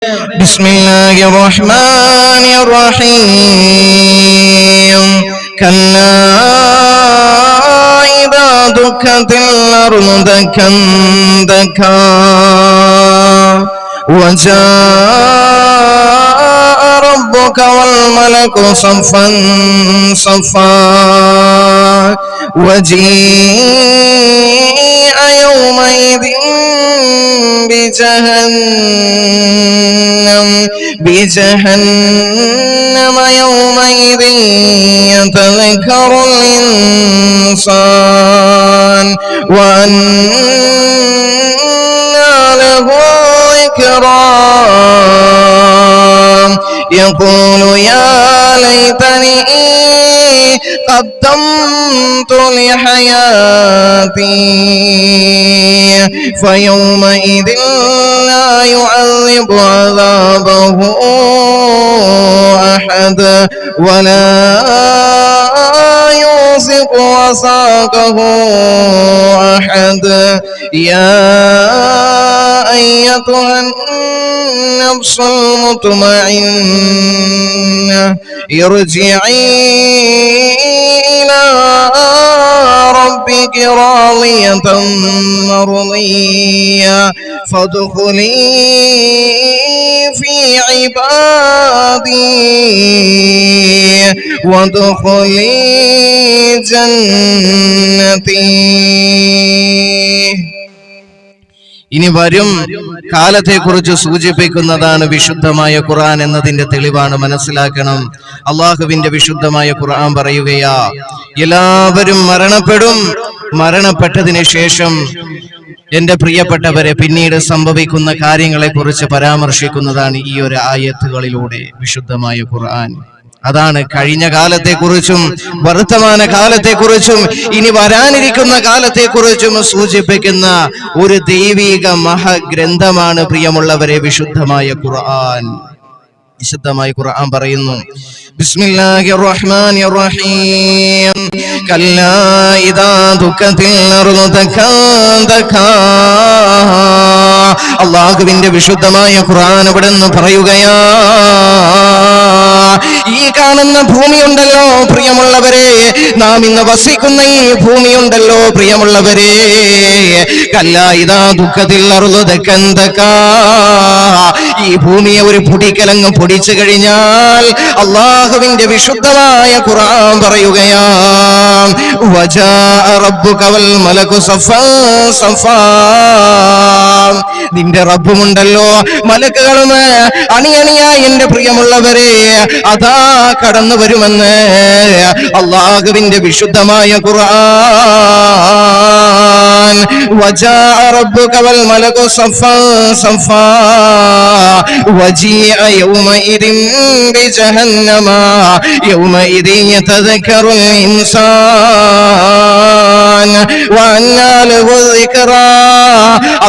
بسم الله الرحمن الرحيم كلا إذا دكت الأرض دكا دكا وجاء ربك والملك صفا صفا وجيء يومئذ بجهنم يومئذ يتذكر الإنسان وأنى له الذكرى يقول يا ليتني قدمت لحياتي فيومئذ لا يعذب عذابه أحد ولا يوثق وثاقه أحد يا أيتها النفس المطمئنة ارجعي إلى ربك راضية مرضية فادخلي في عبادي وادخلي جنتي. ഇനി വരും കാലത്തെക്കുറിച്ച് സൂചിപ്പിക്കുന്നതാണ് വിശുദ്ധമായ ഖുർആൻ എന്നതിന്റെ തെളിവാണ്. മനസ്സിലാക്കണം, അള്ളാഹുവിന്റെ വിശുദ്ധമായ ഖുർആൻ പറയുകയാ, എല്ലാവരും മരണപ്പെടും, മരണപ്പെട്ടതിന് ശേഷം എന്റെ പ്രിയപ്പെട്ടവരെ പിന്നീട് സംഭവിക്കുന്ന കാര്യങ്ങളെ കുറിച്ച് പരാമർശിക്കുന്നതാണ് ഈ ഒരു ആയത്തുകളിലൂടെ വിശുദ്ധമായ ഖുർആൻ. അതാണ് കഴിഞ്ഞ കാലത്തെക്കുറിച്ചും വർത്തമാന കാലത്തെക്കുറിച്ചും ഇനി വരാനിരിക്കുന്ന കാലത്തെക്കുറിച്ചും സൂചിപ്പിക്കുന്ന ഒരു ദൈവിക മഹാഗ്രന്ഥമാണ് പ്രിയമുള്ളവരെ വിശുദ്ധമായ ഖുർആൻ. വിശുദ്ധമായ ഖുർആൻ പറയുന്നു, ബിസ്മില്ലാഹിർ റഹ്മാനിർ റഹീം കല്ലാ ഇദാ ദുക്കത്തിൽ അർദു ദക്കാ ദക്കാ. അല്ലാഹുവിന്റെ വിശുദ്ധമായ ഖുർആൻ ഇവിടുന്ന് പറയുകയാ, ഈ കാണുന്ന ഭൂമിയുണ്ടല്ലോ പ്രിയമുള്ളവരെ, നാം ഇന്ന് വസിക്കുന്ന ഈ ഭൂമിയുണ്ടല്ലോ പ്രിയമുള്ളവരെ, കല്ലാ ഇദാ ദുക്കത്തിൽ അർദു ദക്കൻ ദക്കാ. ഈ ഭൂമിയെ ഒരു പൊടിക്കലങ്ങ് പൊടിച്ചു കഴിഞ്ഞാൽ അല്ലാഹുവിന്റെ വിശുദ്ധമായ ഖുർആൻ പറയുകയാ, വജാഅ റബ്ബുക വൽ മലകു സഫാ സഫാ. നിന്റെ റബ്ബുമുണ്ടല്ലോ, മലക്കുകളും അണിയണിയായി എന്റെ പ്രിയമുള്ളവരെ അതാ കടന്നു വരുമെന്ന് അല്ലാഹുവിന്റെ വിശുദ്ധമായ ഖുർആൻ. വജാഅ റബ്ബുക വൽ മലകു സഫാ സഫാ വജീഅ യൗമഇദിൻ ബിജഹന്നമ യൗമഇദിൻ യതദക്കറുൽ ഇൻസാൻ വഅന്നാ ലഹു ദിക്റാ.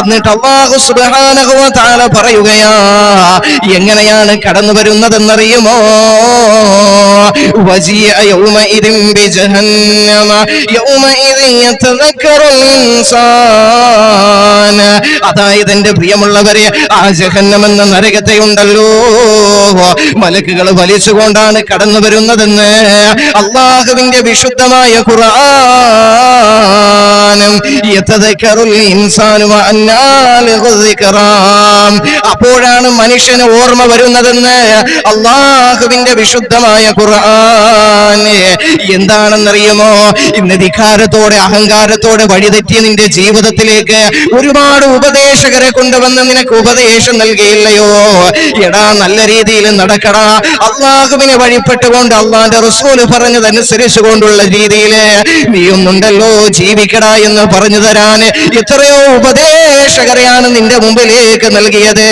എന്നിട്ട് അല്ലാഹു സുബ്ഹാനഹു വ തആല പറയുകയാ, എങ്ങനെയാണ് കടന്നു വരുന്നതെന്നറിയുമോ? വജീഅ യൗമഇദിൻ ബിജഹന്നമ യൗമഇദിൻ യതദക്കറുൽ ഇൻസാൻ. അതായത് എന്റെ പ്രിയമുള്ളവരെ, ആ ജഹന്നം എന്ന നരകത്തെ ഉണ്ടല്ലോ മലക്കുകൾ വലിച്ചുകൊണ്ടാണ് കടന്നു വരുന്നതെന്ന് അല്ലാഹുവിന്റെ വിശുദ്ധമായ ഖുർആൻ. യതദക്കറുൽ ഇൻസാനു വഅന്നാ ലഹു ദിക്റാ. അപ്പോഴാണ് മനുഷ്യന് ഓർമ്മ വരുന്നതെന്ന് അല്ലാഹുവിന്റെ വിശുദ്ധമായ ഖുർആൻ. എന്താണെന്നറിയുമോ? ഇന്ന് ധിക്കാരത്തോടെ അഹങ്കാരത്തോടെ വഴിതെറ്റിയ നിന്റെ ജീവിതത്തിലേക്ക് ഒരുപാട് ഉപദേശകരെ കൊണ്ടുവന്ന് നിനക്ക് ഉപദേശം നൽകിയില്ലയോ? എടാ, നല്ല രീതിയിൽ നടക്കടാ, അല്ലാഹുവിനെ വഴിപ്പെട്ടുകൊണ്ട് അല്ലാഹുവിന്റെ റസൂല് പറഞ്ഞതനുസരിച്ചുകൊണ്ടുള്ള രീതിയിൽ നീയൊന്നുണ്ടല്ലോ ജീവിക്കടാ എന്ന് പറഞ്ഞു തരാൻ എത്രയോ ഉപദേശകരെയാണ് നിന്റെ മുമ്പിലേക്ക് നൽകിയത്.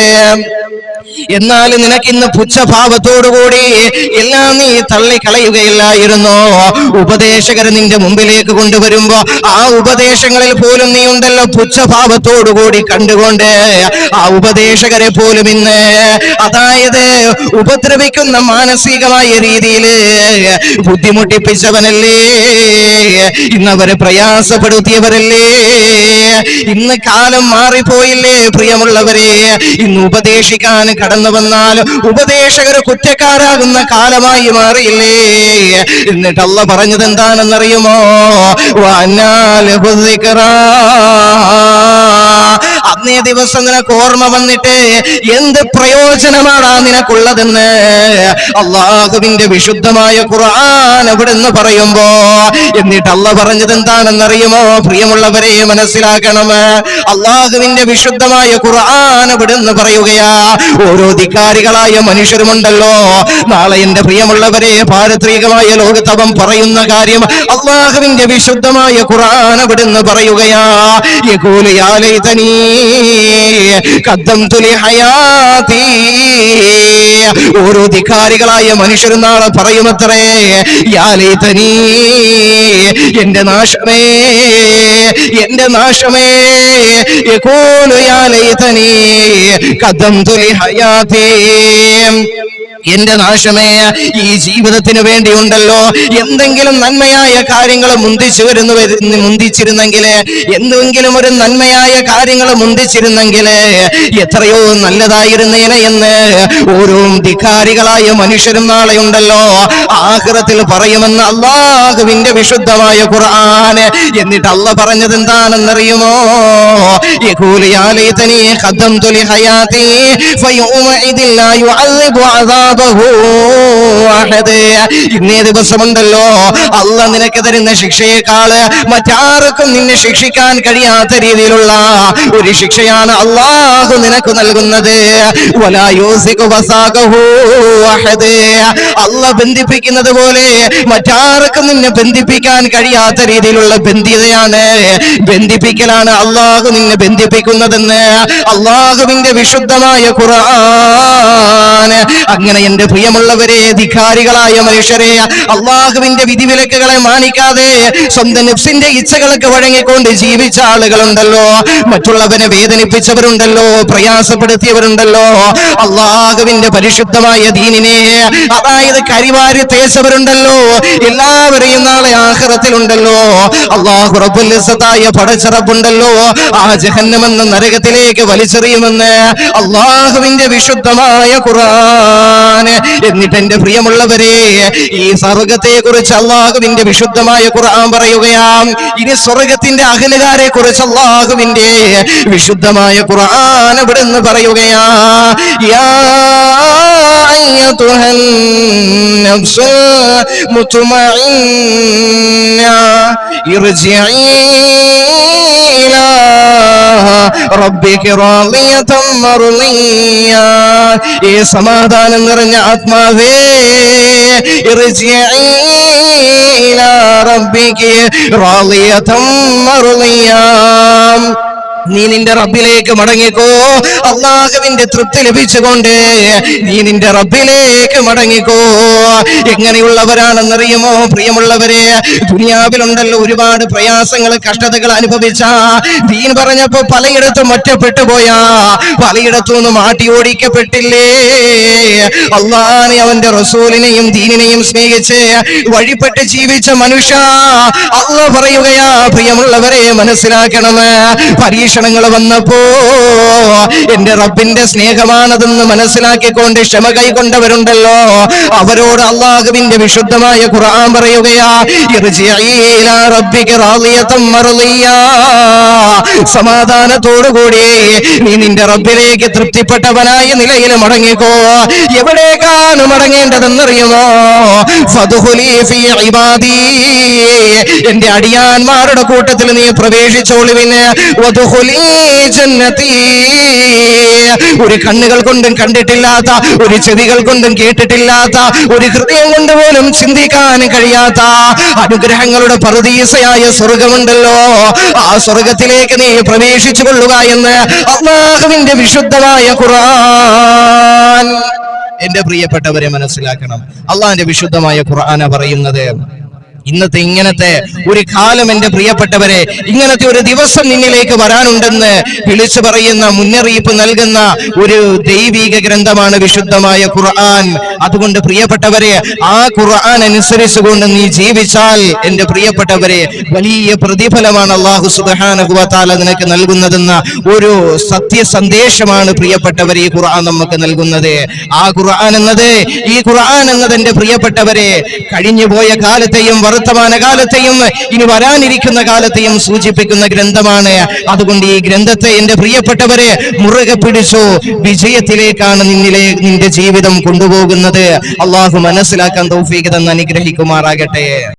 എന്നാൽ നിനക്കിന്ന് പുച്ഛഭാവത്തോടുകൂടി എല്ലാം നീ തള്ളിക്കളയുകയില്ലായിരുന്നോ? ഉപദേശകരെ നിന്റെ മുമ്പിലേക്ക് കൊണ്ടുവരുമ്പോ ആ ഉപദേശങ്ങളിൽ പോലും നീ ഉണ്ടല്ലോ പുച്ഛഭാവത്തോടുകൂടി കണ്ടുകൊണ്ട് ആ ഉപദേശകരെ പോലും ഇന്ന് അതായത് ഉപദ്രവിക്കുന്ന മാനസികമായ രീതിയിൽ ബുദ്ധിമുട്ടിപ്പിച്ചവനല്ലേ, ഇന്നവരെ പ്രയാസപ്പെടുത്തിയവരല്ലേ. ഇന്ന് കാലം മാറിപ്പോയില്ലേ പ്രിയമുള്ളവരെ. ഇന്ന് ഉപദേശിക്കാൻ കടന്നു വന്നാൽ ഉപദേശകർ കുറ്റക്കാരാകുന്ന കാലമായി മാറിയില്ലേ. എന്നിട്ട് അല്ലാഹ് പറഞ്ഞത് എന്താണെന്നറിയുമോ? അന്നേ ദിവസം നിനക്ക് ഓർമ്മ വന്നിട്ട് എന്ത് പ്രയോജനമാണ് നിനക്കുള്ളതെന്ന് അള്ളാഹുവിന്റെ വിശുദ്ധമായ ഖുർആൻ അവിടുന്ന് പറയുമ്പോ, എന്നിട്ട് അല്ലാഹ് പറഞ്ഞത് എന്താണെന്നറിയുമോ പ്രിയമുള്ളവരെ? മനസ്സിലാക്കണം. അള്ളാഹുവിന്റെ വിശുദ്ധമായ ഖുർആൻ അവിടുന്ന് പറയുകയാ, ഓരോ ധിക്കാരികളായ മനുഷ്യരുമുണ്ടല്ലോ, നാളെ എന്റെ പ്രിയമുള്ളവരെ പാരത്രികമായ ലോകത്ത് അവൻ പറയുന്ന കാര്യം അള്ളാഹുവിന്റെ വിശുദ്ധമായ ഖുർആൻ അവിടുന്ന് പറയുകയാ, യഖൂലു യാ ലൈതനീ ഖദ്ദംതു ലിഹയാതി. ഓരോ ധിക്കാരികളായ മനുഷ്യരും നാളെ പറയുമത്രേ, യാ ലൈതനീ, എന്റെ നാശമേ, എന്റെ നാശമേ. യഖൂലു യാ ലൈതനീ ഖദ്ദംതു ലിഹയാതി. എന്റെ നാശമേ, ഈ ജീവിതത്തിന് വേണ്ടിയുണ്ടല്ലോ എന്തെങ്കിലും നന്മയായ കാര്യങ്ങൾ മുന്തിച്ചിരുന്നെങ്കിൽ, എന്തെങ്കിലും ഒരു നന്മയായ കാര്യങ്ങൾ മുന്തിച്ചിരുന്നെങ്കിൽ എത്രയോ നല്ലതായിരുന്നേനെ എന്ന് ഓരോ ധിക്കാരികളായ മനുഷ്യരും നാളെ ഉണ്ടല്ലോ ആഖിറത്തിൽ പറയുമെന്ന് അല്ലാഹുവിന്റെ വിശുദ്ധമായ ഖുർആൻ. എന്നിട്ട് അല്ലാഹ് പറഞ്ഞത് എന്താണെന്നറിയുമോ? യഖൂലു യാ ലൈതനീ ഖദ്ദംതു ലിഹയാതി ഫയൗമഇദിൻ ലാ യുഅദ്ദിബു അദാബഹു അഹദ്. ഇന്നേ ദിവസമുണ്ടല്ലോ അല്ലാഹ് നിനക്ക് തരുന്ന ശിക്ഷയേക്കാൾ മറ്റാർക്കും നിന്നെ ശിക്ഷിക്കാൻ കഴിയാത്ത രീതിയിലുള്ള ഒരു ശിക്ഷയാണ് അല്ലാഹു നിനക്ക് നൽകുന്നത്. വലാ യൂസിഖു വസാഖഹു അഹദ്. അല്ലാഹ് ബന്ധിപ്പിക്കുന്നത് പോലെ മറ്റാർക്കും നിന്നെ ബന്ധിപ്പിക്കാൻ കഴിയാത്ത രീതിയിലുള്ള ബന്ധിതയാണ്, ബന്ധിപ്പിക്കലാണ് അല്ലാഹു നിന്നെ ബന്ധിപ്പിക്കുന്നതെന്ന് അല്ലാഹുവിന്റെ വിശുദ്ധമായ ഖുർആൻ. അങ്ങനെ എന്റെ പ്രിയമുള്ളവരെ, ധിക്കാരികളായ മനുഷ്യരെ, അള്ളാഹുവിന്റെ വിധിവിലക്കുകളെ മാനിക്കാതെ സ്വന്തം നഫ്സിന്റെ ഇച്ഛകൾക്ക് വഴങ്ങിക്കൊണ്ട് ജീവിച്ച ആളുകളുണ്ടല്ലോ, മറ്റുള്ളവനെ വേദനിപ്പിച്ചവരുണ്ടല്ലോ, പ്രയാസപ്പെടുത്തിയവരുണ്ടല്ലോ, അള്ളാഹുവിന്റെ പരിശുദ്ധമായ ദീനിനെ അതായത് കരിവാരി തേച്ചവരുണ്ടല്ലോ, എല്ലാവരെയും നാളെ ആഖിറത്തിലുണ്ടല്ലോ അള്ളാഹു റബ്ബുൽ ഇസ്സത്തായ പടച്ച റബ്ബുണ്ടല്ലോ ആ ജഹന്നം എന്ന നരകത്തിലേക്ക് വലിച്ചെറിയുമെന്ന് അള്ളാഹുവിന്റെ വിശുദ്ധമായ ഖുർആൻ. എന്നിട്ട് എന്റെ പ്രിയമുള്ളവരെ, ഈ സ്വർഗത്തെ കുറിച്ച് അള്ളാഹുവിന്റെ വിശുദ്ധമായ ഖുർആൻ പറയുകയാണ്. ഇനി സ്വർഗത്തിന്റെ അഹ്ലുകാരെ കുറിച്ച് അള്ളാഹുവിന്റെ വിശുദ്ധമായ ഖുർആൻ ഇവിടുന്ന് പറയുകയാ, യാ അയ്യതുഹൻ നഫ്സുൽ മുത്മഇന്ന ഇർജിഇ ഇലാ റബ്ബിക റാളിയതൻ മർളിയ. ഈ സമാധാനം നിറഞ്ഞ ആത്മാവേ, ഇർജിഇ ഇലാ റബ്ബിക റാളിയതൻ മർളിയ. നീ നിന്റെ റബ്ബിലേക്ക് മടങ്ങിക്കോ, അള്ളാഹുവിന്റെ തൃപ്തി ലഭിച്ചുകൊണ്ട് നീ നിന്റെ റബ്ബിലേക്ക് മടങ്ങിക്കോ. എങ്ങനെയുള്ളവരാണെന്നറിയുമോ പ്രിയമുള്ളവരെ? ദുനിയാവിലുണ്ടല്ലോ ഒരുപാട് പ്രയാസങ്ങൾ, കഷ്ടതകൾ അനുഭവിച്ച, ദീൻ പറഞ്ഞപ്പോ പലയിടത്തും ഒറ്റപ്പെട്ടു പോയാ, പലയിടത്തുനിന്നും മാറ്റി ഓടിക്കപ്പെട്ടില്ലേ, അള്ളാഹിനെ അവന്റെ റസൂലിനെയും ദീനിനെയും സ്നേഹിച്ച് വഴിപ്പെട്ട് ജീവിച്ച മനുഷ്യ, അള്ളാഹ് പറയുകയാ, പ്രിയമുള്ളവരെ മനസ്സിലാക്കണം, പരീക്ഷണങ്ങൾ വന്നപ്പോ എന്റെ റബ്ബിന്റെ സ്നേഹമാണതെന്ന് മനസ്സിലാക്കിക്കൊണ്ട് ക്ഷമ കൈക്കൊണ്ടവരുണ്ടല്ലോ, അവരോട് അള്ളാഹുവിന്റെ വിശുദ്ധമായ ഖുർആൻ പറയുകയാ, ഇർജിഇ ഇലാ റബ്ബിക റാളിയതൻ മർളിയ. സമാധാനത്തോടുകൂടി നീ നിന്റെ റബ്ബിലേക്ക് തൃപ്തിപ്പെട്ടവനായ നിലയിൽ മടങ്ങിക്കോ. എവിടേക്കാണ് മടങ്ങേണ്ടതെന്നറിയുമോ? ഫദ്ഖുലി ഫീ ഇബാദി, എന്റെ അടിയാന്മാരുടെ കൂട്ടത്തിൽ നീ പ്രവേശിച്ചോളുവിന്. വദ്ഖുലി ജന്നതി, ഒരു കണ്ണുകൾ കൊണ്ടും കണ്ടിട്ടില്ലാത്ത, ഒരു ചെവികൾ കൊണ്ടും കേട്ടിട്ടില്ലാത്ത, ഒരു ഹൃദയം കൊണ്ട് പോലും ചിന്തിക്കാൻ കഴിയാത്ത അനുഗ്രഹങ്ങളുടെ പറുദീസയായ സ്വർഗമുണ്ടല്ലോ, ആ സ്വർഗത്തിലേക്ക് നീ പ്രവേശിച്ചു കൊള്ളുക എന്ന് അല്ലാഹുവിന്റെ വിശുദ്ധമായ ഖുർആൻ. എന്റെ പ്രിയപ്പെട്ടവരെ മനസ്സിലാക്കണം, അള്ളാഹിന്റെ വിശുദ്ധമായ ഖുർആന പറയുന്നത്, ഇന്നത്തെ ഇങ്ങനത്തെ ഒരു കാലം എന്റെ പ്രിയപ്പെട്ടവരെ, ഇങ്ങനത്തെ ഒരു ദിവസം നിന്നിലേക്ക് വരാനുണ്ടെന്ന് വിളിച്ചു പറയുന്ന, മുന്നറിയിപ്പ് നൽകുന്ന ഒരു ദൈവിക ഗ്രന്ഥമാണ് വിശുദ്ധമായ ഖുർആൻ. അതുകൊണ്ട് പ്രിയപ്പെട്ടവരെ, ആ ഖുർആൻ അനുസരിച്ചുകൊണ്ട് നീ ജീവിച്ചാൽ എന്റെ പ്രിയപ്പെട്ടവരെ വലിയ പ്രതിഫലമാണ് അല്ലാഹു സുബ്ഹാനഹു വ തആല നിനക്ക് നൽകുന്നതെന്ന ഒരു സത്യസന്ദേശമാണ് പ്രിയപ്പെട്ടവരെ ഈ ഖുർആൻ നമുക്ക് നൽകുന്നത്. ആ ഖുർആൻ എന്നത്, ഈ ഖുർആൻ എന്നത് എന്റെ പ്രിയപ്പെട്ടവരെ കഴിഞ്ഞുപോയ കാലത്തെയും വർത്തമാന കാലത്തെയും ഇനി വരാനിരിക്കുന്ന കാലത്തെയും സൂചിപ്പിക്കുന്ന ഗ്രന്ഥമാണ്. അതുകൊണ്ട് ഈ ഗ്രന്ഥത്തെ എന്റെ പ്രിയപ്പെട്ടവരെ മുറുകെ പിടിച്ചു. വിജയത്തിലേക്കാണ് നിന്റെ ജീവിതം കൊണ്ടുപോകുന്നത്. അള്ളാഹു മനസ്സിലാക്കാൻ തൗഫീഖ് തന്ന് അനുഗ്രഹിക്കുമാറാകട്ടെ.